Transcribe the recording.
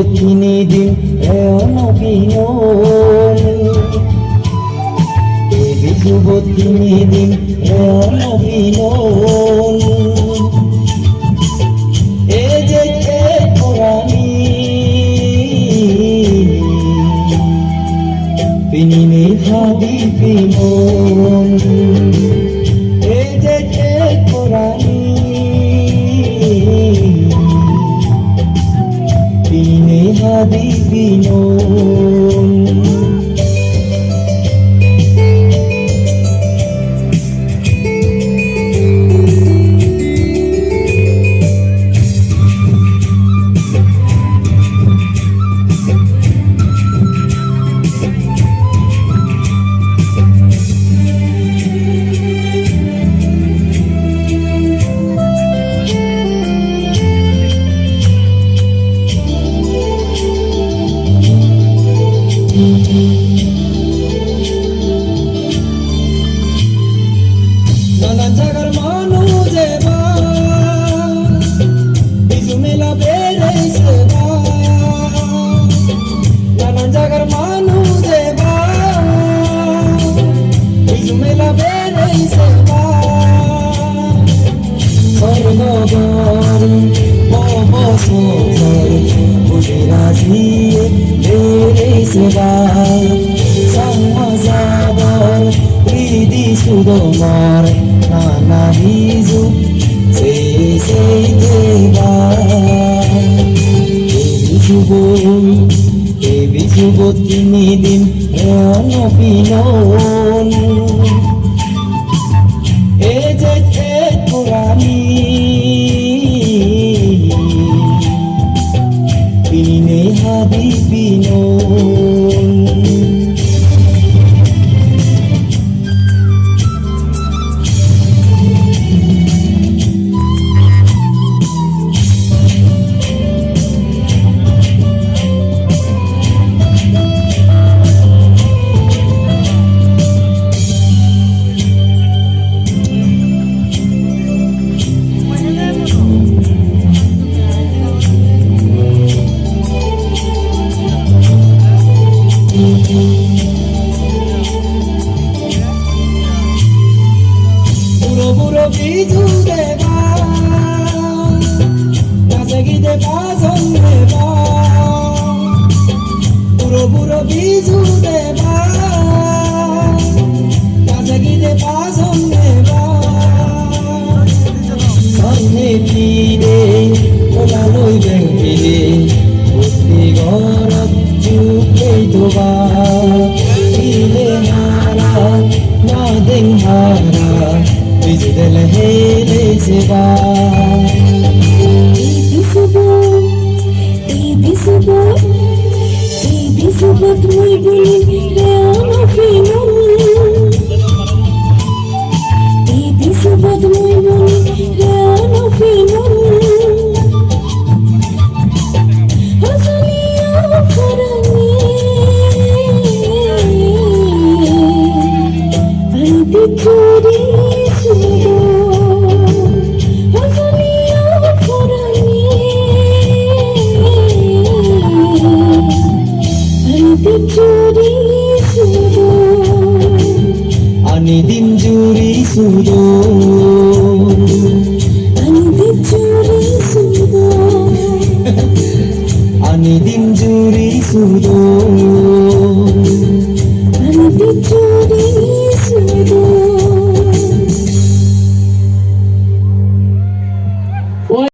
tinidim eono pinon Bisubo tinidim eono pinon Ejeke orani Pinini hadi pinon Ejeke orani Pine habibi non নানান জায়গার মানুষ এবা বিজু মেলা বেড়েছে বা নানান জায়গার মানুষ এবা বিজু মেলা বেড়েছে বা স্বর্ণগর ববসর বুঝিরাজিয়ে বেড়েছে বা সমাজাবর Di sudomar nana hizu sei teba Ebi subo tinidim eono pinon Ejet kurani Pinine hadi pinon Buro biju deba, nasegi deba zon deba. Buro biju deba, nasegi deba zon deba. Sonne pide, ola loi bengpide, utti gorot juke toba. Ile hara, na deng hara. Bizidel hele seba Bisubo tui buli reono finon Bisubo tui buli reono finon Hazaliya farani Albi chori Anidim juri sudo Anidim juri sudo Anidim juri sudo Anidim juri sudo